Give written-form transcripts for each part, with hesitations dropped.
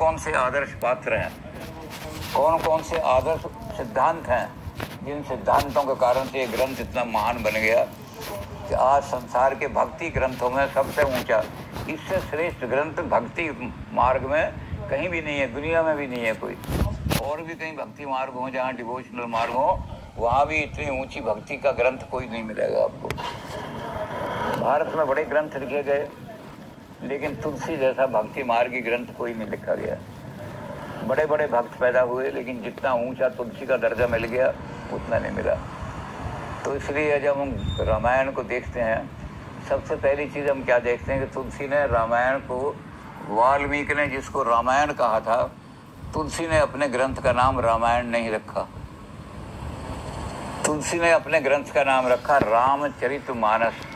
कौन से आदर्श पात्र हैं, कौन कौन से आदर्श सिद्धांत हैं, जिन सिद्धांतों के कारण से ये ग्रंथ इतना महान बन गया कि आज संसार के भक्ति ग्रंथों में सबसे ऊंचा, इससे श्रेष्ठ ग्रंथ भक्ति मार्ग में कहीं भी नहीं है, दुनिया में भी नहीं है कोई। और भी कहीं भक्ति मार्ग हो, जहाँ डिवोशनल मार्ग हो, वहाँ भी इतनी ऊंची भक्ति का ग्रंथ कोई नहीं मिलेगा आपको। भारत में बड़े ग्रंथ लिखे गए, लेकिन तुलसी जैसा भक्ति मार्गी ग्रंथ कोई नहीं लिखा गया। बड़े बड़े भक्त पैदा हुए, लेकिन जितना ऊंचा तुलसी का दर्जा मिल गया उतना नहीं मिला। तो इसलिए जब हम रामायण को देखते हैं, सबसे पहली चीज़ हम क्या देखते हैं कि तुलसी ने रामायण को, वाल्मीकि ने जिसको रामायण कहा था, तुलसी ने अपने ग्रंथ का नाम रामायण नहीं रखा। तुलसी ने अपने ग्रंथ का नाम रखा रामचरितमानस।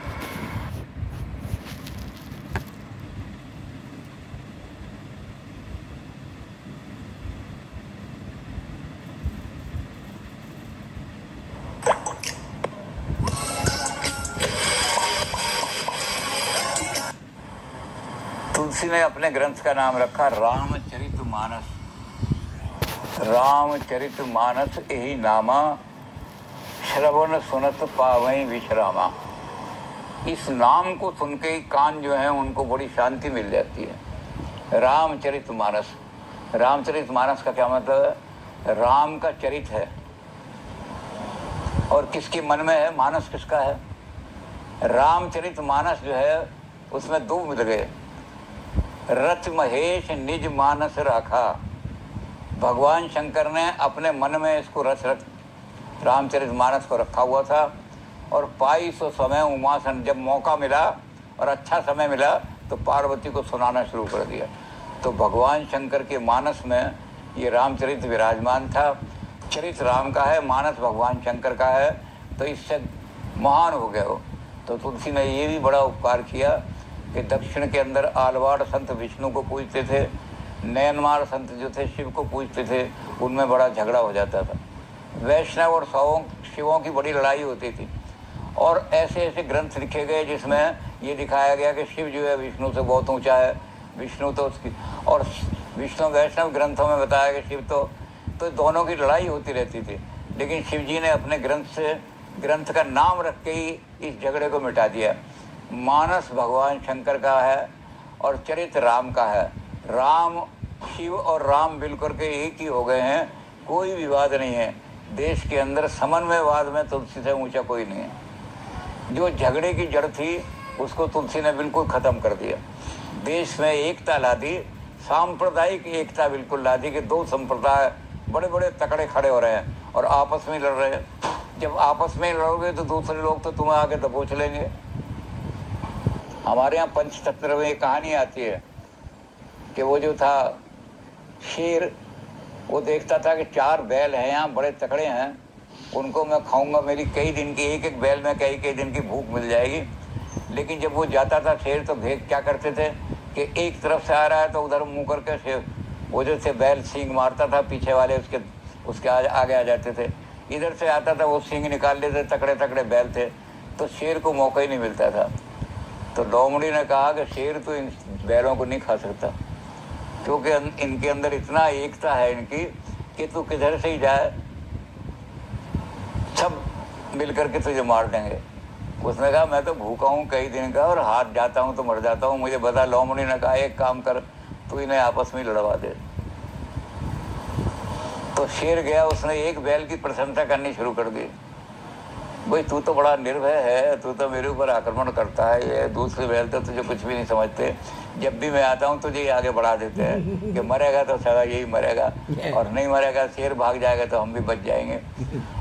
तुलसी ने अपने ग्रंथ का नाम रखा रामचरितमानस। रामचरितमानस यही नामा, श्रवण सुनत पावई विश्रामा। इस नाम को सुन के कान जो है उनको बड़ी शांति मिल जाती है। रामचरितमानस, रामचरितमानस का क्या मतलब है? राम का चरित है और किसके मन में है? मानस किसका है? रामचरितमानस जो है उसमें दो मिल गए, रथ महेश निज मानस रखा। भगवान शंकर ने अपने मन में इसको रामचरितमानस को रखा हुआ था, और पाई सो समय उमासन, जब मौका मिला और अच्छा समय मिला तो पार्वती को सुनाना शुरू कर दिया। तो भगवान शंकर के मानस में ये रामचरित विराजमान था। चरित राम का है, मानस भगवान शंकर का है, तो इससे महान हो गया वो। तो तुलसी ने ये भी बड़ा उपकार किया कि दक्षिण के अंदर आलवाड़ संत विष्णु को पूजते थे, नयनमार संत जो थे शिव को पूजते थे, उनमें बड़ा झगड़ा हो जाता था। वैष्णव और शिवों की बड़ी लड़ाई होती थी, और ऐसे ऐसे ग्रंथ लिखे गए जिसमें ये दिखाया गया कि शिव जो है विष्णु से बहुत ऊंचा है, विष्णु तो उसकी, और विष्णु वैष्णव ग्रंथों में बताया कि शिव तो दोनों की लड़ाई होती रहती थी। लेकिन शिव जी ने अपने ग्रंथ का नाम रख के ही इस झगड़े को मिटा दिया। मानस भगवान शंकर का है और चरित राम का है। राम, शिव और राम मिलकर के एक ही हो गए हैं, कोई विवाद नहीं है। देश के अंदर समन्वयवाद में तुलसी से ऊंचा कोई नहीं है। जो झगड़े की जड़ थी उसको तुलसी ने बिल्कुल ख़त्म कर दिया। देश में एकता ला दी, सांप्रदायिक एकता बिल्कुल ला दी कि दो संप्रदाय बड़े बड़े तकड़े खड़े हो रहे हैं और आपस में लड़ रहे हैं। जब आपस में लड़ोगे तो दूसरे लोग तो तुम्हें आगे दबोच लेंगे। हमारे यहाँ पंचतंत्र में एक कहानी आती है कि वो जो था शेर, वो देखता था कि 4 बैल हैं यहाँ, बड़े तकड़े हैं, उनको मैं खाऊंगा, मेरी कई दिन की, एक बैल में कई दिन की भूख मिल जाएगी। लेकिन जब वो जाता था शेर, तो भेद क्या करते थे कि एक तरफ से आ रहा है तो उधर मुँह करके शेर, वो जो थे बैल सींग मारता था, पीछे वाले उसके आगे आ जाते थे। इधर से आता था वो सींग निकाल लेते, तकड़े तकड़े बैल थे, तो शेर को मौका ही नहीं मिलता था। तो लोमड़ी ने कहा कि शेर तो इन बैलों को नहीं खा सकता, क्योंकि इनके अंदर इतना एकता है इनकी कि तू किधर से ही जाए सब मिल करके तुझे मार देंगे। उसने कहा मैं तो भूखा हूँ कई दिन का और हाथ जाता हूँ तो मर जाता हूँ, मुझे बता। लोमड़ी ने कहा एक काम कर, तू इन्हें आपस में लड़वा दे। तो शेर गया, उसने एक बैल की प्रशंसा करनी शुरू कर दी। भाई तू तो बड़ा निर्भय है, तू तो मेरे ऊपर आक्रमण करता है, ये दूसरे बैल तो तुझे कुछ भी नहीं समझते। जब भी मैं आता हूँ तुझे आगे बढ़ा देते हैं कि मरेगा तो सारा यही मरेगा, और नहीं मरेगा शेर भाग जाएगा तो हम भी बच जाएंगे।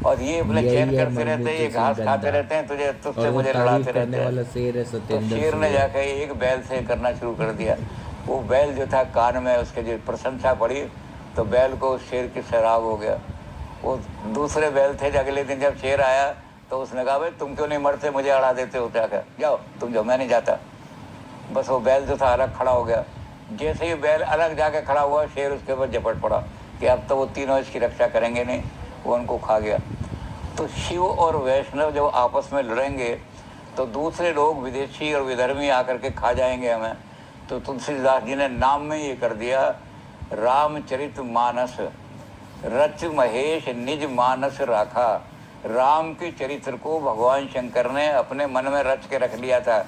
और ये अपने चैन करते रहते हैं, ये घास खाते रहते हैं, तुझसे मुझे लड़ाते रहते हैं। तो शेर ने जाकर एक बैल से करना शुरू कर दिया। वो बैल जो था, कान में उसके जो प्रशंसा पड़ी तो बैल को शेर की सैराब हो गया। वो दूसरे बैल थे, अगले दिन जब शेर आया तो उसने कहा भाई तुम क्यों नहीं मरते, मुझे अड़ा देते हो क्या? जाओ तुम जाओ, मैं नहीं जाता। बस वो बैल जो था अलग खड़ा हो गया। जैसे ही बैल अलग जाके खड़ा हुआ, शेर उसके ऊपर झपट पड़ा कि अब तो वो तीनों इसकी रक्षा करेंगे नहीं, वो उनको खा गया। तो शिव और वैष्णव जब आपस में लड़ेंगे तो दूसरे लोग, विदेशी और विधर्मी आकर के खा जाएंगे हमें। तो तुलसीदास जी ने नाम में ये कर दिया रामचरित मानस रच महेश निज मानस राखा। राम के चरित्र को भगवान शंकर ने अपने मन में रच के रख लिया था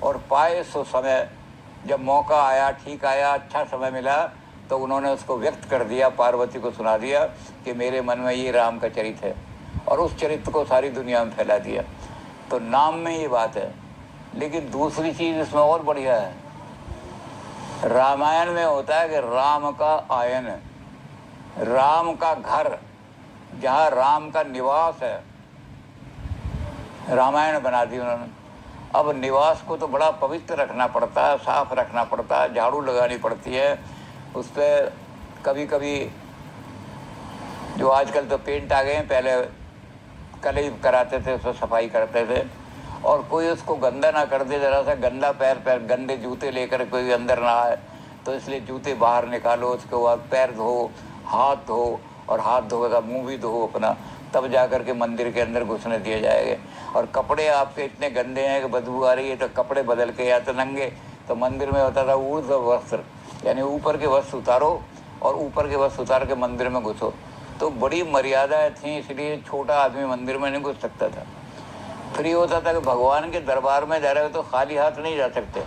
और पाए सो समय, जब मौका आया, ठीक आया, अच्छा समय मिला, तो उन्होंने उसको व्यक्त कर दिया, पार्वती को सुना दिया कि मेरे मन में ये राम का चरित्र है, और उस चरित्र को सारी दुनिया में फैला दिया। तो नाम में ये बात है। लेकिन दूसरी चीज़ इसमें और बढ़िया है। रामायण में होता है कि राम का आयन, राम का घर, जहाँ राम का निवास है, रामायण बना दी उन्होंने। अब निवास को तो बड़ा पवित्र रखना पड़ता है, साफ रखना पड़ता है, झाड़ू लगानी पड़ती है उस पर। कभी कभी जो आजकल तो पेंट आ गए हैं, पहले कलई कराते थे, उसको सफाई करते थे, और कोई उसको गंदा ना कर दे, ज़रा सा गंदा पैर गंदे जूते लेकर कोई अंदर ना आए, तो इसलिए जूते बाहर निकालो, उसके बाद पैर धो, हाथ धो, और हाथ धोएगा मुंह भी धो अपना, तब जा कर के मंदिर के अंदर घुसने दिए जाएंगे। और कपड़े आपके इतने गंदे हैं कि बदबू आ रही है, तो कपड़े बदल के, या तो नंगे, तो मंदिर में होता था ऊर्ध्व वस्त्र, यानी ऊपर के वस्त्र उतारो और ऊपर के वस्त्र उतार के मंदिर में घुसो। तो बड़ी मर्यादाएं थी, इसलिए छोटा आदमी मंदिर में नहीं घुस सकता था। फिर ये होता था कि भगवान के दरबार में जा रहे हो तो खाली हाथ नहीं जा सकते,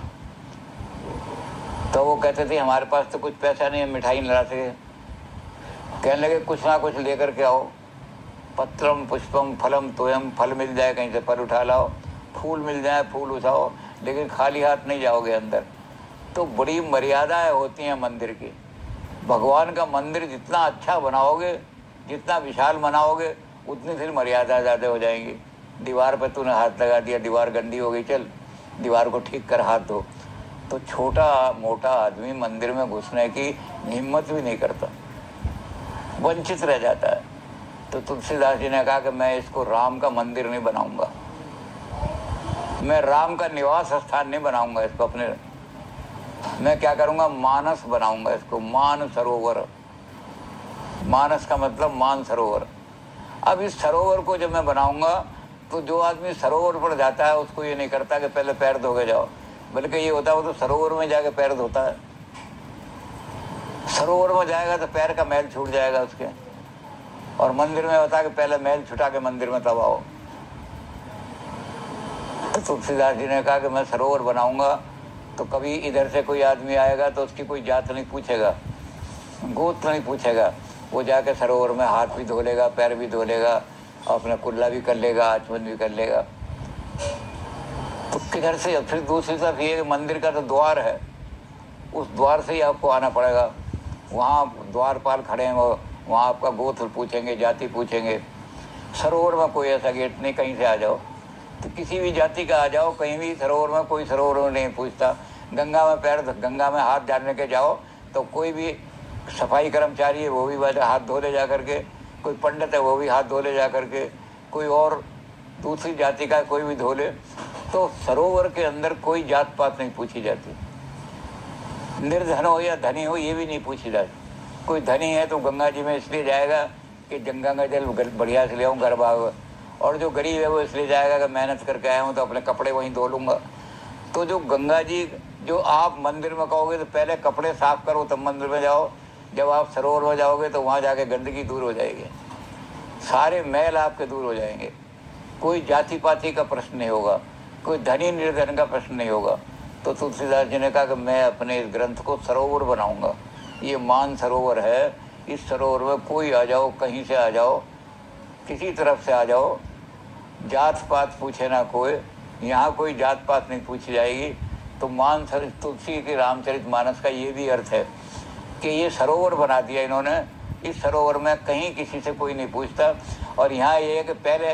तो वो कहते थे हमारे पास तो कुछ पैसा नहीं है, मिठाई नहीं ला सके। कहने लगे कुछ ना कुछ लेकर के आओ, पत्रम पुष्पम फलम तोयम, फल मिल जाए कहीं से फल उठा लाओ, फूल मिल जाए फूल उठाओ, लेकिन खाली हाथ नहीं जाओगे अंदर। तो बड़ी मर्यादाएं होती हैं मंदिर की। भगवान का मंदिर जितना अच्छा बनाओगे, जितना विशाल बनाओगे, उतनी फिर मर्यादा ज़्यादा हो जाएंगी। दीवार पर तूने हाथ लगा दिया, दीवार गंदी हो गई, चल दीवार को ठीक कर, हाथ धो। तो छोटा मोटा आदमी मंदिर में घुसने की हिम्मत भी नहीं करता, वंचित रह जाता है। तो तुलसीदास जी ने कहा कि मैं इसको राम का मंदिर नहीं बनाऊंगा, मैं राम का निवास स्थान नहीं बनाऊंगा इसको अपने, मैं क्या करूंगा, मानस बनाऊंगा इसको, मान सरोवर। मानस का मतलब मान सरोवर। अब इस सरोवर को जब मैं बनाऊंगा तो जो आदमी सरोवर पर जाता है उसको ये नहीं करता कि पहले पैर धो के जाओ, बल्कि ये होता है वो तो सरोवर में जाके पैर धोता है। सरोवर में जाएगा तो पैर का मैल छूट जाएगा उसके, और मंदिर में होता है कि पहले मैल छुटा के मंदिर में तब आओ। तो तुलसीदास जी ने कहा कि मैं सरोवर बनाऊंगा तो कभी इधर से कोई आदमी आएगा तो उसकी कोई जात नहीं पूछेगा, गोत्र नहीं पूछेगा, वो जाके सरोवर में हाथ भी धो लेगा, पैर भी धो लेगा, और अपना कुल्ला भी कर लेगा, आचमन भी कर लेगा। तो किधर से, फिर दूसरी तरफ ये मंदिर का तो द्वार है, उस द्वार से ही आपको आना पड़ेगा। वहाँ द्वारपाल खड़े हैं, वहाँ आपका गोत्र पूछेंगे, जाति पूछेंगे। सरोवर में कोई ऐसा गेट नहीं, कहीं से आ जाओ, तो किसी भी जाति का आ जाओ कहीं भी, सरोवर में कोई सरोवर में नहीं पूछता। गंगा में हाथ डालने के जाओ तो कोई भी सफाई कर्मचारी है वो भी हाथ धो ले जा करके, कोई पंडित है वो भी हाथ धो ले जा करके, कोई और दूसरी जाति का कोई भी धो ले। तो सरोवर के अंदर कोई जात पात नहीं पूछी जाती, निर्धन हो या धनी हो ये भी नहीं पूछी जाती। कोई धनी है तो गंगा जी में इसलिए जाएगा कि गंगा का जल बढ़िया से ले आऊँ घर बाग, और जो गरीब है वो इसलिए जाएगा कि मेहनत करके आया हूँ तो अपने कपड़े वहीं धो लूँगा। तो जो गंगा जी, जो आप मंदिर में कहोगे तो पहले कपड़े साफ करो तब मंदिर में जाओ, जब आप सरोवर में जाओगे तो वहाँ जाके गंदगी दूर हो जाएगी, सारे मैल आपके दूर हो जाएंगे। कोई जाति पाति का प्रश्न नहीं होगा, कोई धनी निर्धन का प्रश्न नहीं होगा। तो तुलसीदास जी ने कहा कि मैं अपने इस ग्रंथ को सरोवर बनाऊंगा, ये मान सरोवर है, इस सरोवर में कोई आ जाओ, कहीं से आ जाओ, किसी तरफ से आ जाओ, जात पात पूछे ना कोई, यहाँ कोई जात पात नहीं पूछी जाएगी। तो तुलसी के रामचरितमानस का ये भी अर्थ है कि ये सरोवर बना दिया इन्होंने, इस सरोवर में कहीं किसी से कोई नहीं पूछता। और यहाँ ये है कि पहले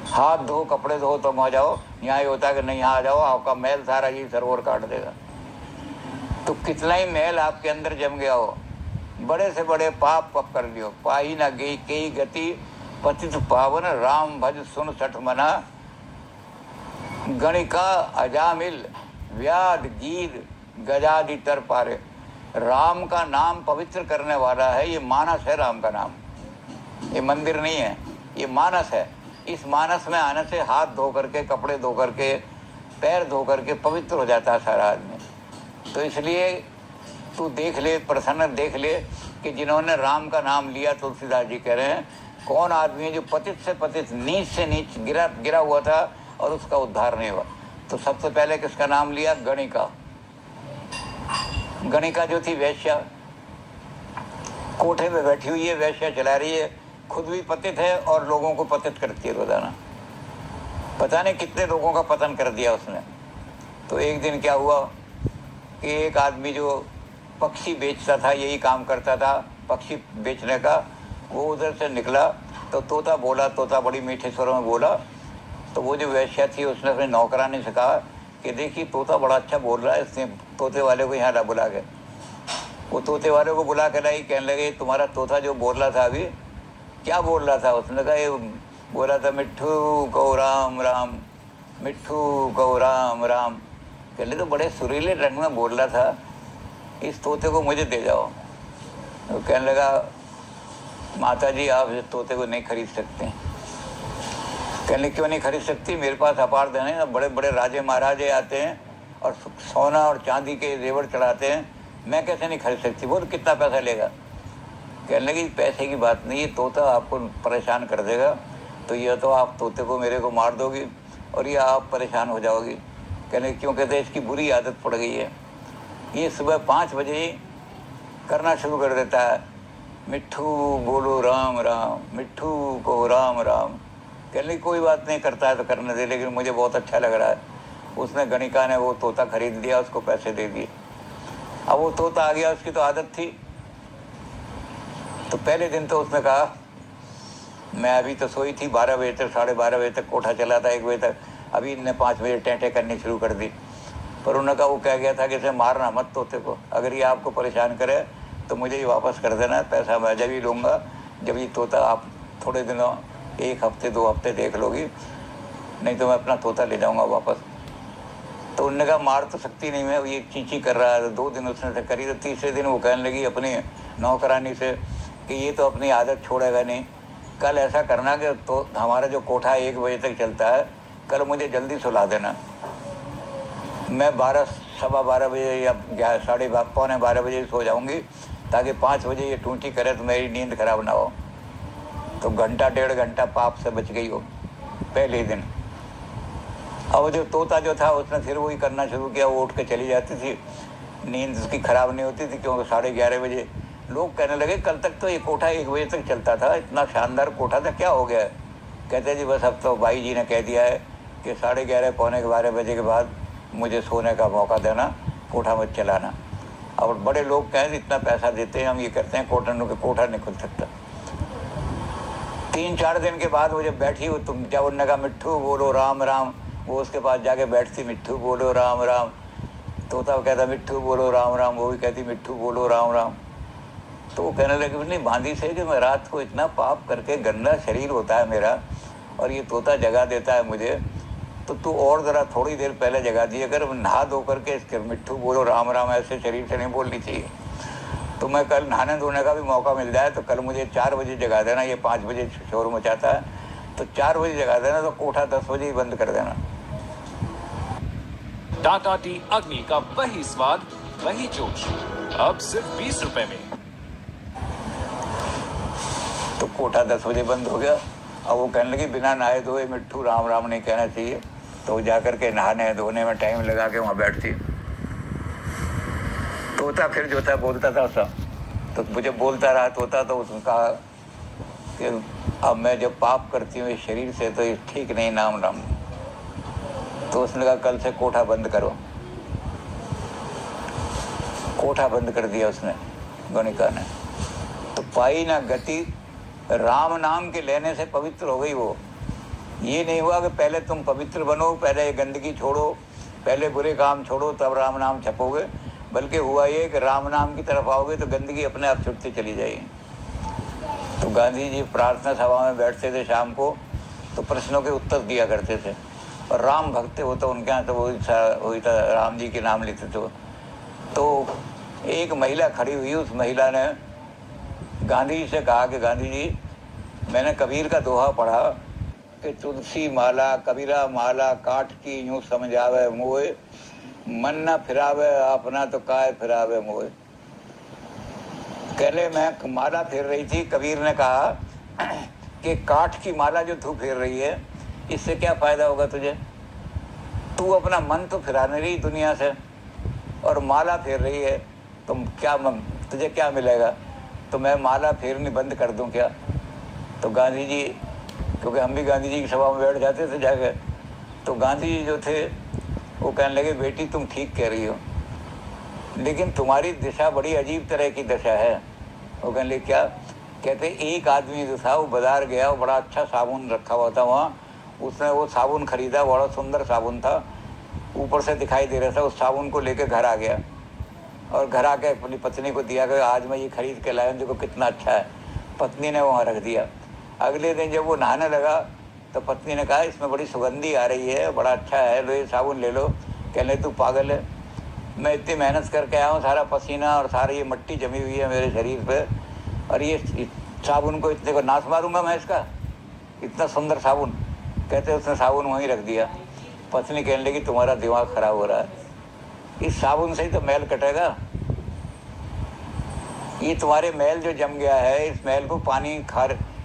हाथ धो कपड़े धो तो आ जाओ, यहाँ ये होता है कि नहीं यहाँ आ जाओ, आपका मैल सारा ये सरोवर काट देगा। तो कितना ही मैल आपके अंदर जम गया हो, बड़े से बड़े पाप कर लियो, पाही ना गई कई गति पतित पावन, राम भज सुन सठ मना, गणिका अजामिल व्याध गीत गजादि तर पारे। राम का नाम पवित्र करने वाला है, ये मानस है राम का नाम, ये मंदिर नहीं है, ये मानस है। इस मानस में आने से हाथ धो करके, कपड़े धो करके, पैर धो करके पवित्र हो जाता है सारा आदमी। तो इसलिए तू देख ले, प्रसन्न देख ले कि जिन्होंने राम का नाम लिया, तुलसीदास जी कह रहे हैं, कौन आदमी है जो पतित से पतित, नीच से नीच गिरा हुआ था और उसका उद्धार नहीं हुआ। तो सबसे पहले किसका नाम लिया? गणिका। गणिका जो थी वैश्या, कोठे में बैठी हुई है, वैश्या चला रही है, खुद भी पतित है और लोगों को पतित करती है रोजाना। पता नहीं कितने लोगों का पतन कर दिया उसने। तो एक दिन क्या हुआ कि एक आदमी जो पक्षी बेचता था, यही काम करता था पक्षी बेचने का, वो उधर से निकला तो तोता बोला, तोता बड़ी मीठे स्वरों में बोला। तो वो जो वैश्या थी उसने अपने नौकरानी से कहा कि देखिए तोता बड़ा अच्छा बोल रहा है, इसने तोते वाले को यहाँ बुला के, वो तोते वाले को बुला कर आई। कहने लगे तुम्हारा तोता जो बोल रहा था अभी, क्या बोल रहा था? उसने कहा ये बोला था मिट्ठू कहो राम राम, मिट्ठू कहो राम राम। कहले तो बड़े सुरीले रंग में बोल रहा था, इस तोते को मुझे दे जाओ। तो कहने लगा माता जी आप इस तोते को नहीं खरीद सकते। कहने क्यों नहीं खरीद सकती? मेरे पास अपार धन है, बड़े बड़े राजे महाराजे आते हैं और सोना और चांदी के जेवर चढ़ाते हैं, मैं कैसे नहीं खरीद सकती? बोल कितना पैसा लेगा? कहने लगी पैसे की बात नहीं, ये तोता आपको परेशान कर देगा, तो यह तो आप तोते को मेरे को मार दोगी और ये आप परेशान हो जाओगी। कहने क्यों? कहते इसकी बुरी आदत पड़ गई है, ये सुबह 5 बजे ही करना शुरू कर देता है, मिट्ठू बोलो राम राम, मिट्ठू को राम राम। कहने कोई बात नहीं, करता है तो करने दे, लेकिन मुझे बहुत अच्छा लग रहा है। उसने गणिका ने वो तोता खरीद लिया, उसको पैसे दे दिए। अब वो तोता आ गया, उसकी तो आदत थी। तो पहले दिन तो उसने कहा मैं अभी तो सोई थी, 12 बजे तक, 12:30 बजे तक कोठा चला था, 1 बजे तक, अभी इनने 5 बजे टेंटे करनी शुरू कर दी। पर उन्होंने कहा वो कह गया था कि इसे मारना मत तोते को, अगर ये आपको परेशान करे तो मुझे ही वापस कर देना, पैसा मैं जब ही लूँगा जब ये तोता आप थोड़े दिनों 1 हफ्ते 2 हफ्ते देख लोगी, नहीं तो मैं अपना तोता ले जाऊँगा वापस। तो उन्होंने कहा मार तो सकती नहीं मैं, ये चींची कर रहा है। 2 दिन उसने करी, तो तीसरे दिन वो कहने लगी अपनी नौकरानी से कि ये तो अपनी आदत छोड़ेगा नहीं, कल ऐसा करना कि तो हमारा जो कोठा 1 बजे तक चलता है, कल मुझे जल्दी सुला देना, मैं 12 सवा 12 बजे या 11:30 बजे सो जाऊंगी, ताकि 5 बजे ये टूटी करे तो मेरी नींद खराब ना हो। तो घंटा 1.5 घंटा पाप से बच गई हो पहले ही दिन। अब जो तोता जो था उसने फिर वही करना शुरू किया, वो उठ के चली जाती थी, नींद उसकी खराब नहीं होती थी, क्योंकि 11:30 बजे लोग कहने लगे कल तक तो ये कोठा 1 बजे तक चलता था, इतना शानदार कोठा था, क्या हो गया है? कहते जी बस अब तो भाई जी ने कह दिया है कि 11:30 पौने 12 बजे के बाद मुझे सोने का मौका देना, कोठा मत चलाना। और बड़े लोग कहें इतना पैसा देते हैं, हम ये करते हैं, कोठा नहीं खुल सकता। 3-4 दिन के बाद वो जब बैठी हो, तुम जब उन्होंने कहा मिट्ठू बोलो राम राम, वो उसके पास जाके बैठती, मिट्ठू बोलो राम राम। तोता कहता मिट्ठू बोलो राम राम, वो भी कहती मिट्ठू बोलो राम राम। तो वो कहने लगे अपनी बांधी से कि मैं रात को इतना पाप करके, गंदा शरीर होता है मेरा, और ये तोता जगा देता है मुझे, तो तू और ज़रा थोड़ी देर पहले जगा दिए, अगर नहा धो करके इसके मिट्ठू बोलो राम राम ऐसे शरीर से नहीं बोलनी चाहिए। तो मैं कल नहाने धोने का भी मौका मिल जाए तो कल मुझे 4 बजे जगा देना, ये 5 बजे शोर मचाता है, तो 4 बजे जगा देना, तो कोठा 10 बजे ही बंद कर देना। टाटा टी अग्नि का वही स्वाद, वही जोश, अब सिर्फ 20 रुपए में। तो कोठा 10 बजे बंद हो गया। अब वो कहने लगी बिना नहाए धोए मिट्ठू राम राम नहीं कहना चाहिए, तो जाकर के नहाने धोने में टाइम लगा के वहाँ बैठती। तोता फिर जो था बोलता था सब, तो मुझे बोलता रहा तोता, तो उसने कहा कि अब मैं जब पाप करती हूँ इस शरीर से तो ये ठीक नहीं, नाम राम। तो उसने कहा कल से कोठा बंद करो। कोठा बंद कर दिया उसने, गणिका ने। तो पाई ना गति, राम नाम के लेने से पवित्र हो गई वो। ये नहीं हुआ कि पहले तुम पवित्र बनो, पहले गंदगी छोड़ो, पहले बुरे काम छोड़ो तब राम नाम छपोगे, बल्कि हुआ ये कि राम नाम की तरफ आओगे तो गंदगी अपने आप छुटती चली जाएगी। तो गांधी जी प्रार्थना सभा में बैठते थे शाम को, तो प्रश्नों के उत्तर दिया करते थे, और राम भक्त हो तो उनके यहाँ तो वही था, राम जी के नाम लेते थे। तो एक महिला खड़ी हुई, उस महिला ने गांधी जी से कहा कि गांधी जी मैंने कबीर का दोहा पढ़ा कि तुलसी माला कबीरा माला काट की यूं समझावे मोए, मन न फिरावे अपना तो काय फिरावे मोए। कहले मैं माला फेर रही थी। कबीर ने कहा कि काठ की माला जो तू फेर रही है इससे क्या फायदा होगा तुझे? तू अपना मन तो फिरा नहीं रही दुनिया से और माला फेर रही है, तो क्या तुझे क्या मिलेगा? तो मैं माला फेरनी बंद कर दूं क्या? तो गांधी जी, क्योंकि हम भी गांधी जी की सभा में बैठ जाते थे जाके, तो गांधी जी जो थे वो कहने लगे बेटी तुम ठीक कह रही हो, लेकिन तुम्हारी दिशा बड़ी अजीब तरह की दिशा है। वो कहने लगे क्या? कहते एक आदमी जो था वो बाजार गया, वो बड़ा अच्छा साबुन रखा हुआ था वहाँ, उसने वो साबुन खरीदा, बड़ा सुंदर साबुन था, ऊपर से दिखाई दे रहा था। उस साबुन को लेकर घर आ गया और घर आके अपनी पत्नी को दिया कि आज मैं ये खरीद के लाया, देखो कितना अच्छा है। पत्नी ने वहाँ रख दिया। अगले दिन जब वो नहाने लगा तो पत्नी ने कहा इसमें बड़ी सुगंधी आ रही है, बड़ा अच्छा है, लो ये साबुन ले लो। कहने तू पागल है, मैं इतनी मेहनत करके आया हूँ, सारा पसीना और सारी ये मट्टी जमी हुई है मेरे शरीर पे, और ये साबुन को इतने को नाश मारूंगा मैं इसका, इतना सुंदर साबुन। कहते उसने साबुन वहीं रख दिया। पत्नी कहने लगी तुम्हारा दिमाग खराब हो रहा है, इस साबुन से ही तो मैल कटेगा, ये तुम्हारे मैल जो जम गया है, इस मैल को पानी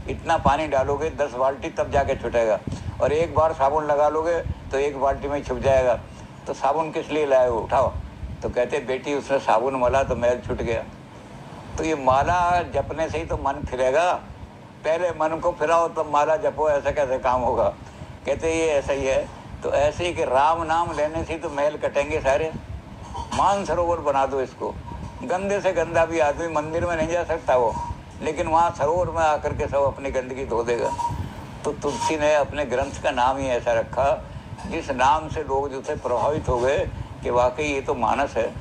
इतना पानी डालोगे 10 बाल्टी तब जाके छुटेगा, और एक बार साबुन लगा लोगे तो 1 बाल्टी में छुप जाएगा। तो साबुन किस लिए लाए हो, उठाओ। तो कहते बेटी उसने साबुन मला तो मैल छूट गया। तो ये माला जपने से ही तो मन फिरेगा, पहले मन को फिराओ तब माला जपो, ऐसा कैसे काम होगा? कहते ये ऐसा ही है। तो ऐसे ही कि राम नाम लेने से ही तो मैल कटेंगे सारे। मानसरोवर बना दो इसको, गंदे से गंदा भी आदमी मंदिर में नहीं जा सकता वो, लेकिन वहाँ सरोवर में आकर के सब अपनी गंदगी धो देगा। तो तुलसी ने अपने ग्रंथ का नाम ही ऐसा रखा जिस नाम से लोग जो थे प्रभावित हो गए कि वाकई ये तो मानस है,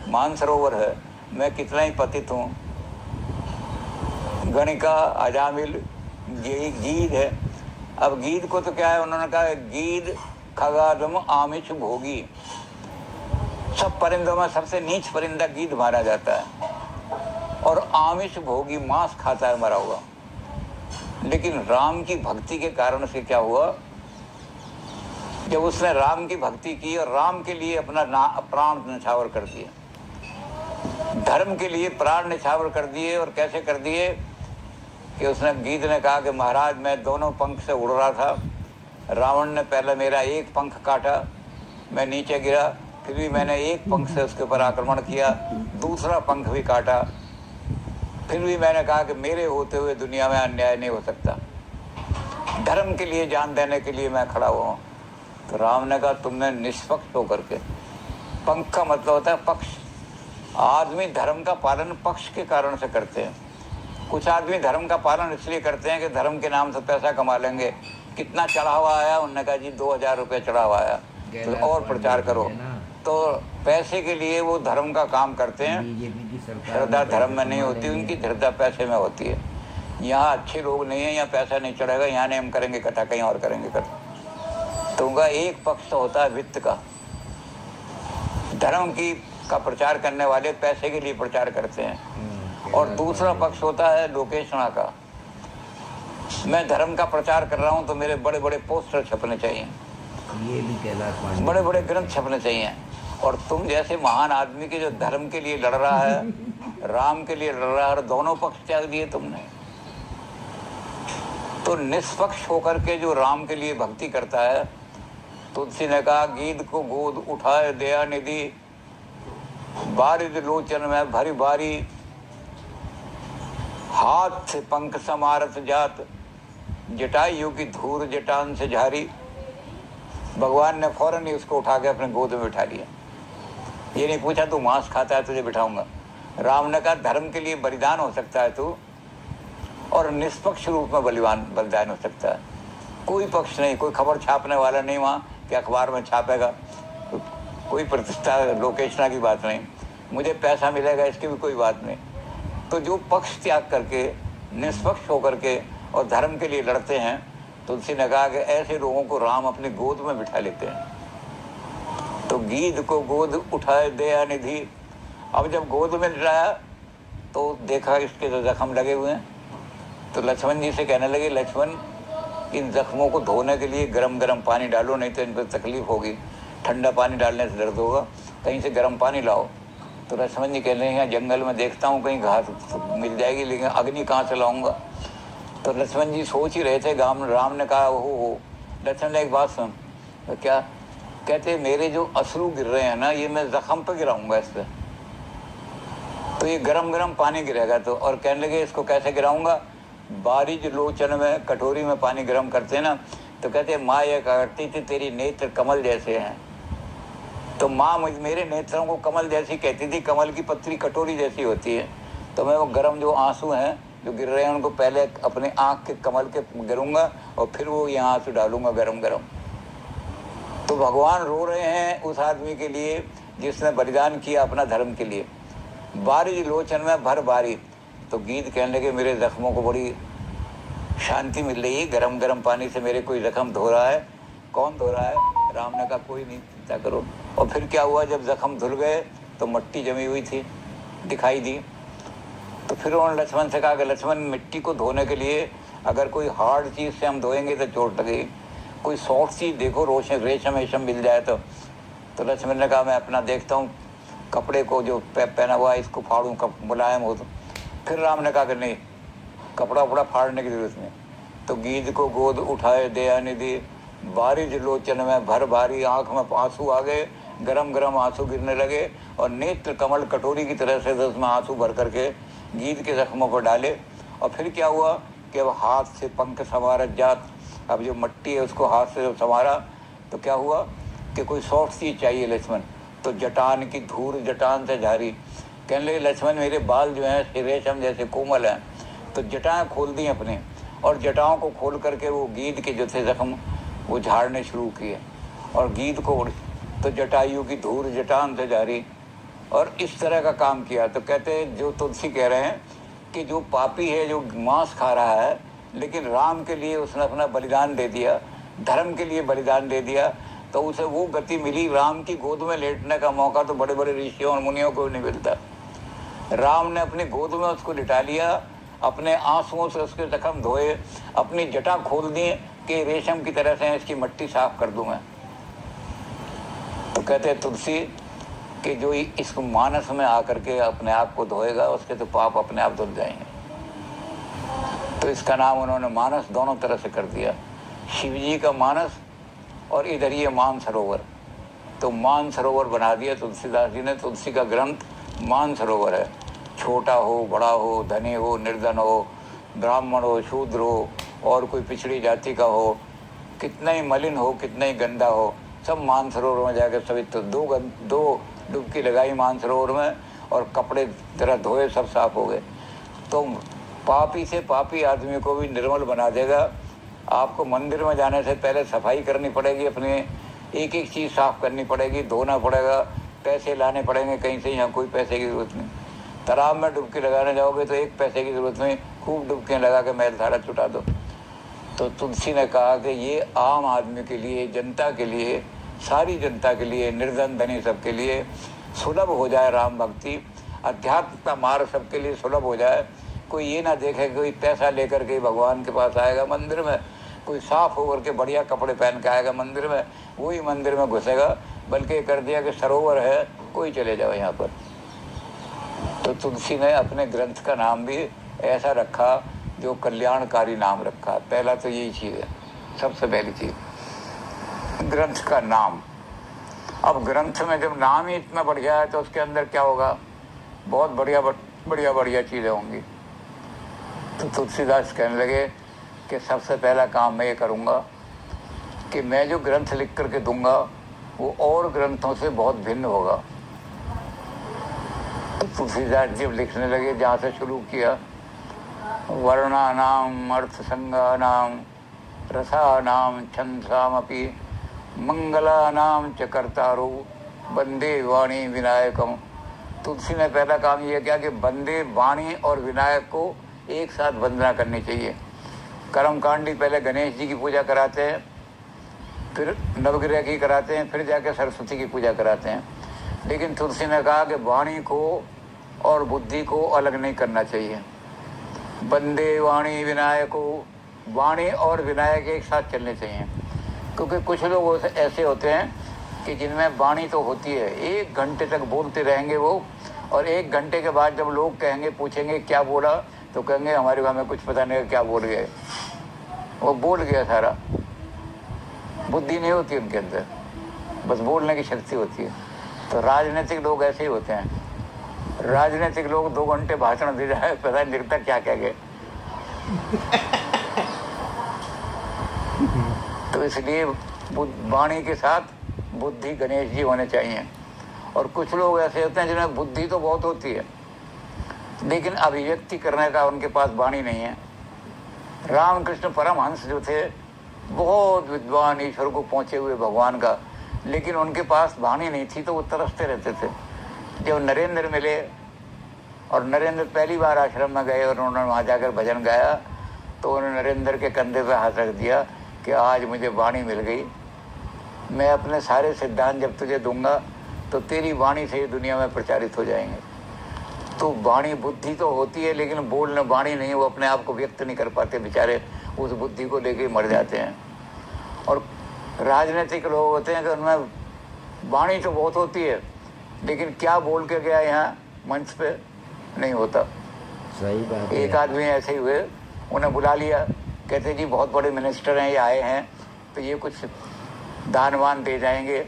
मानसरोवर है, मैं कितना ही पतित हूँ। गणिका अजामिल ये गीद है। अब गीद को तो क्या है, उन्होंने कहा गीद खगादम आमिष भोगी, सब परिंदों में सबसे नीच परिंदा गीद माना जाता है, और आमिष भोगी मांस खाता है मरा हुआ। लेकिन राम की भक्ति के कारण से क्या हुआ, जब उसने राम की भक्ति की और राम के लिए अपना प्राण न्यौछावर कर दिए, धर्म के लिए प्राण न्यौछावर कर दिए। और कैसे कर दिए कि उसने गीत ने कहा कि महाराज मैं दोनों पंख से उड़ रहा था, रावण ने पहले मेरा एक पंख काटा, मैं नीचे गिरा, फिर भी मैंने एक पंख से उसके ऊपर आक्रमण किया, दूसरा पंख भी काटा, फिर भी मैंने कहा कि मेरे होते हुए दुनिया में अन्याय नहीं हो सकता, धर्म के लिए जान देने के लिए मैं खड़ा हुआ हूँ। तो राम ने कहा तुमने निष्पक्ष होकर के, पंख का मतलब होता है पक्ष, आदमी धर्म का पालन पक्ष के कारण से करते हैं। कुछ आदमी धर्म का पालन इसलिए करते हैं कि धर्म के नाम से पैसा कमा लेंगे। कितना चढ़ावा आया, उन्होंने कहा जी 2000 रुपये चढ़ावा आया, तो और प्रचार करो। तो पैसे के लिए वो धर्म का काम करते हैं। श्रद्धा धर्म में नहीं होती उनकी, श्रद्धा पैसे में होती है। यहाँ अच्छे लोग नहीं है, यहाँ पैसा नहीं चढ़ेगा, यहाँ नहीं हम करेंगे कथा, कहीं और करेंगे कथा। तो उनका एक पक्ष तो होता है वित्त का, धर्म की का प्रचार करने वाले पैसे के लिए प्रचार करते हैं, और दूसरा पक्ष होता है लोकेशना का। मैं धर्म का प्रचार कर रहा हूँ तो मेरे बड़े बड़े पोस्टर छपने चाहिए, ये भी कैलाश, बड़े बड़े ग्रंथ छपने चाहिए। और तुम जैसे महान आदमी के जो धर्म के लिए लड़ रहा है, राम के लिए लड़ रहा है, और दोनों पक्ष त्याग दिए तुमने। तो निष्पक्ष होकर के जो राम के लिए भक्ति करता है, तुलसी ने कहा गीद को गोद उठाए दया निधि, बारिद लोचन में भरी बारी, हाथ से पंख समारत जात, जटायु की धूर जटान से झारी। भगवान ने फौरन ही उसको उठा के अपने गोद में बिठा लिया। ये नहीं पूछा तू मांस खाता है तुझे बिठाऊंगा। राम ने कहा धर्म के लिए बलिदान हो सकता है तू, और निष्पक्ष रूप में बलिदान हो सकता है। कोई पक्ष नहीं, कोई खबर छापने वाला नहीं वहाँ कि अखबार में छापेगा, कोई प्रतिष्ठा लोकेशना की बात नहीं, मुझे पैसा मिलेगा इसकी भी कोई बात नहीं। तो जो पक्ष त्याग करके निष्पक्ष होकर के और धर्म के लिए लड़ते हैं, तुलसी ने कहा कि ऐसे लोगों को राम अपनी गोद में बिठा लेते हैं। तो गीद को गोद उठाए दया निधि। अब जब गोद में बिठाया तो देखा इसके जो जख्म लगे हुए हैं, तो लक्ष्मण जी से कहने लगे लक्ष्मण इन जख्मों को धोने के लिए गरम गरम पानी डालो, नहीं तो इन पर तकलीफ होगी, ठंडा पानी डालने से दर्द होगा, कहीं से गर्म पानी लाओ। तो लक्ष्मण जी कह रहे हैं जंगल में देखता हूँ कहीं घास मिल जाएगी, लेकिन अग्नि कहाँ से लाऊंगा। तो लक्ष्मण जी सोच ही रहे थे, राम ने कहा हो लक्ष्मण ने एक बात सुन। तो क्या कहते, मेरे जो अश्रु गिर रहे हैं ना, ये मैं जख्म पे गिराऊंगा इस पे, तो ये गरम गरम पानी गिरेगा। तो और कहने लगे इसको कैसे गिराऊंगा, बारिज लोचन में कटोरी में पानी गर्म करते हैं ना, तो कहते माँ ये करती थी तेरी नेत्र कमल जैसे हैं। तो माँ मेरे नेत्रों को कमल जैसी कहती थी, कमल की पत्री कटोरी जैसी होती है। तो मैं वो गर्म जो आंसू हैं जो गिर रहे हैं उनको पहले अपने आँख के कमल के गिरूंगा और फिर वो यहाँ आंसू डालूंगा गरम गरम। तो भगवान रो रहे हैं उस आदमी के लिए जिसने बलिदान किया अपना धर्म के लिए। बारिज लोचन में भर बारी। तो गीत कहने लगे मेरे जख्मों को बड़ी शांति मिल रही है, गरम गरम पानी से मेरे कोई जख्म धो रहा है। कौन धो रहा है? राम ने कहा कोई नहीं, चिंता करो। और फिर क्या हुआ, जब जख्म धुल गए तो मिट्टी जमी हुई थी दिखाई दी। तो फिर उन्होंने लक्ष्मण से कहा कि लक्ष्मण मिट्टी को धोने के लिए अगर कोई हार्ड चीज़ से हम धोएंगे तो चोट लगेगी, कोई सॉफ्ट चीज़ देखो, रेशम वेशम मिल जाए तो लक्ष्मण ने कहा मैं अपना देखता हूँ कपड़े को जो पहना हुआ है इसको फाड़ूं, मुलायम हो। तो फिर राम ने कहा कि नहीं, कपड़ा वपड़ा फाड़ने की जरूरत नहीं। तो गीत को गोद उठाए दयानिधि, बारिज लोचन में भर भारी, आंख में आंसू आ गए, गरम गरम आंसू गिरने लगे और नेत्र कमल कटोरी की तरह से उसमें आंसू भर करके गीत के जख्मों पर डाले। और फिर क्या हुआ कि अब हाथ से पंख संवारत जात, अब जो मट्टी है उसको हाथ से संवारा तो क्या हुआ कि कोई सॉफ्ट चीज़ चाहिए लक्ष्मण। तो जटान की धूल जटान से झारी। कहने लगे लक्ष्मण मेरे बाल जो हैं रेशम जैसे कोमल हैं। तो जटाएं खोल दी अपने और जटाओं को खोल करके वो गीत के जो थे जख्म वो झाड़ने शुरू किए और गीत को तो जटायु की धूल जटान से झारी और इस तरह का काम किया। तो कहते जो तुलसी कह रहे हैं कि जो पापी है जो मांस खा रहा है लेकिन राम के लिए उसने अपना बलिदान दे दिया, धर्म के लिए बलिदान दे दिया, तो उसे वो गति मिली। राम की गोद में लेटने का मौका तो बड़े बड़े ऋषियों और मुनियों को नहीं मिलता। राम ने अपनी गोद में उसको लिटा लिया, अपने आंसुओं से उसके जख्म धोए, अपनी जटा खोल दी कि रेशम की तरह से इसकी मट्टी साफ कर दूं मैं। तो कहते तुलसी कि जो इसको मानस में आकर के अपने आप को धोएगा उसके तो पाप अपने आप धुल जाएंगे। तो इसका नाम उन्होंने मानस दोनों तरह से कर दिया, शिव जी का मानस और इधर ये मानसरोवर। तो मानसरोवर बना दिया तुलसीदास जी ने। तुलसी का ग्रंथ मानसरोवर है। छोटा हो बड़ा हो, धनी हो निर्धन हो, ब्राह्मण हो शूद्र हो और कोई पिछड़ी जाति का हो, कितना ही मलिन हो कितना ही गंदा हो, सब मानसरोवर में जाकर सभी तो दो डुबकी लगाई मानसरोवर में और कपड़े तरह धोए, सब साफ हो गए। तो पापी से पापी आदमी को भी निर्मल बना देगा। आपको मंदिर में जाने से पहले सफाई करनी पड़ेगी, अपने एक एक चीज़ साफ करनी पड़ेगी, धोना पड़ेगा, पैसे लाने पड़ेंगे कहीं से, यहाँ कोई पैसे की जरूरत नहीं। तालाब में डुबकी लगाने जाओगे तो एक पैसे की जरूरत नहीं, खूब डुबकियाँ लगा के मैल धारा छुटा दो। तो तुलसी ने कहा कि ये आम आदमी के लिए, जनता के लिए, सारी जनता के लिए, निर्धन धनी सबके लिए सुलभ हो जाए राम भक्ति, अध्यात्म का मार्ग सबके लिए सुलभ हो जाए। कोई ये ना देखे कोई पैसा लेकर के भगवान के पास आएगा मंदिर में, कोई साफ होकर के बढ़िया कपड़े पहन के आएगा मंदिर में, वही मंदिर में घुसेगा, बल्कि कर दिया कि सरोवर है कोई चले जाओ यहाँ पर। तो तुलसी ने अपने ग्रंथ का नाम भी ऐसा रखा जो कल्याणकारी नाम रखा। पहला तो यही चीज़ है, सबसे पहली चीज़ ग्रंथ का नाम। अब ग्रंथ में जब नाम ही इतना बढ़िया है तो उसके अंदर क्या होगा, बहुत बढ़िया बढ़िया बढ़िया चीज़ें होंगी। तो तुलसीदास कहने लगे कि सबसे पहला काम मैं ये करूँगा कि मैं जो ग्रंथ लिख करके दूंगा वो और ग्रंथों से बहुत भिन्न होगा। तो तुलसीदास जब लिखने लगे जहाँ से शुरू किया, वर्णानाम अर्थसंगानाम रसानाम छंसामपि मंगलानाम च कर्तारो वंदे वाणी विनायकम। तुलसी ने पहला काम यह किया कि वंदे वाणी और विनायक को एक साथ वंदना करनी चाहिए। कर्मकांडी पहले गणेश जी की पूजा कराते हैं, फिर नवग्रह की कराते हैं, फिर जाके सरस्वती की पूजा कराते हैं। लेकिन तुलसी ने कहा कि वाणी को और बुद्धि को अलग नहीं करना चाहिए। वंदे वाणी विनायको, वाणी और विनायक एक साथ चलने चाहिए। क्योंकि कुछ लोग ऐसे होते हैं कि जिनमें वाणी तो होती है, 1 घंटे तक बोलते रहेंगे वो, और 1 घंटे के बाद जब लोग कहेंगे, पूछेंगे क्या बोला, तो कहेंगे हमारे को हमें कुछ पता नहीं क्या बोल गए। वो बोल गया सारा। बुद्धि नहीं होती उनके अंदर, बस बोलने की शक्ति होती है। तो राजनीतिक लोग ऐसे ही होते हैं। राजनीतिक लोग 2 घंटे भाषण दे जाए, पता नहीं लगता क्या कह गए। तो इसलिए वाणी के साथ बुद्धि गणेश जी होने चाहिए। और कुछ लोग ऐसे होते हैं जिन्हें बुद्धि तो बहुत होती है, लेकिन अभिव्यक्ति करने का उनके पास वाणी नहीं है। रामकृष्ण परमहंस जो थे, बहुत विद्वान, ईश्वर को पहुंचे हुए भगवान का, लेकिन उनके पास वाणी नहीं थी, तो वो तरसते रहते थे। जब नरेंद्र मिले और नरेंद्र पहली बार आश्रम में गए और उन्होंने वहाँ जाकर भजन गाया, तो उन्होंने नरेंद्र के कंधे पे हाथ रख दिया कि आज मुझे वाणी मिल गई। मैं अपने सारे सिद्धांत जब तुझे दूंगा तो तेरी वाणी से ही दुनिया में प्रचारित हो जाएंगे। तो वाणी बुद्धि तो होती है, लेकिन बोलने वाणी नहीं, वो अपने आप को व्यक्त नहीं कर पाते बेचारे, उस बुद्धि को लेके मर जाते हैं। और राजनीतिक लोग होते हैं कि उनमें वाणी तो बहुत होती है, लेकिन क्या बोल के गया यहाँ मंच पे नहीं होता। सही बात है। एक आदमी ऐसे ही हुए, उन्हें बुला लिया, कहते जी बहुत बड़े मिनिस्टर हैं, ये आए हैं तो ये कुछ दान वान दे जाएंगे।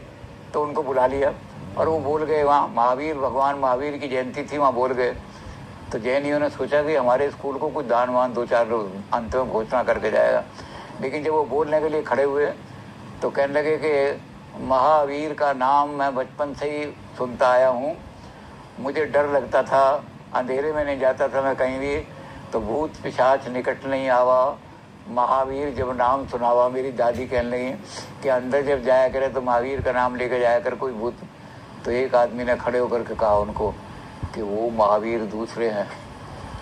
तो उनको बुला लिया और वो बोल गए वहाँ, महावीर, भगवान महावीर की जयंती थी, वहाँ बोल गए। तो जैनियों ने सोचा कि हमारे स्कूल को कुछ दान वान 2-4 रोज अंत में घोषणा करके जाएगा। लेकिन जब वो बोलने के लिए खड़े हुए तो कहने लगे कि महावीर का नाम मैं बचपन से ही सुनता आया हूँ, मुझे डर लगता था, अंधेरे में नहीं जाता था मैं कहीं भी, तो भूत पिशाच निकट नहीं आवा, महावीर जब नाम सुनावा। मेरी दादी कहने लगी कि अंदर जब जाया करे तो महावीर का नाम लेकर जाया कर कोई भूत। तो एक आदमी ने खड़े होकर के कहा उनको कि वो महावीर दूसरे हैं,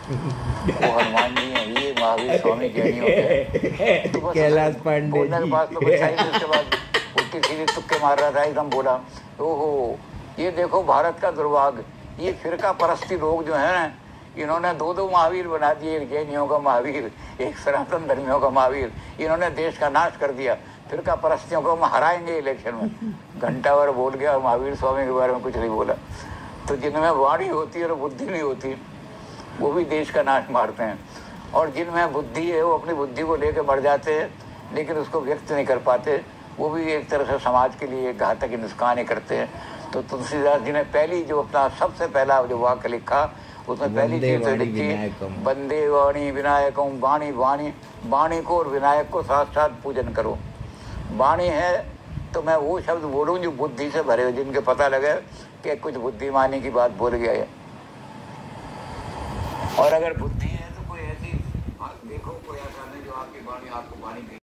वो हनुमान जी हैं, ये महावीर स्वामी जैनी होते। तो कैलाश पांडे बोलने के पास तो कुछ था ही नहीं। उसके बाद उल्टी सीधी तुक्के मार रहा था, एकदम बोला ओहो ये देखो भारत का दुर्भाग्य, ये फिरका परस्ती लोग जो है ना, इन्होंने 2 महावीर बना दिए, एक जैनियों का महावीर, एक सनातन धर्मियों का महावीर। इन्होंने देश का नाश कर दिया, फिरका परस्तियों को हम हराएंगे इलेक्शन में। घंटा भर बोल गया और महावीर स्वामी के बारे में कुछ नहीं बोला। तो जिनमें वाणी होती है और बुद्धि नहीं होती, वो भी देश का नाश मारते हैं। और जिनमें बुद्धि है वो अपनी बुद्धि को लेकर मर जाते हैं, लेकिन उसको व्यक्त नहीं कर पाते, वो भी एक तरह से समाज के लिए घातक नुकसान ही करते हैं। तो तुलसीदास जी ने पहली जो अपना सबसे पहला जो वाक्य लिखा, उसमें पहली चीज तो लिखी, वंदे वाणी विनायकम। वाणी वाणी वाणी को और विनायक को साथ साथ पूजन करो। वाणी है तो मैं वो शब्द बोलूं जो बुद्धि से भरे हो, जिनके पता लगे कि कुछ बुद्धिमानी की बात बोल गया है। और अगर बुद्धि है तो कोई ऐसी देखो, कोई ऐसा नहीं जो आपकी वाणी आपको वाणी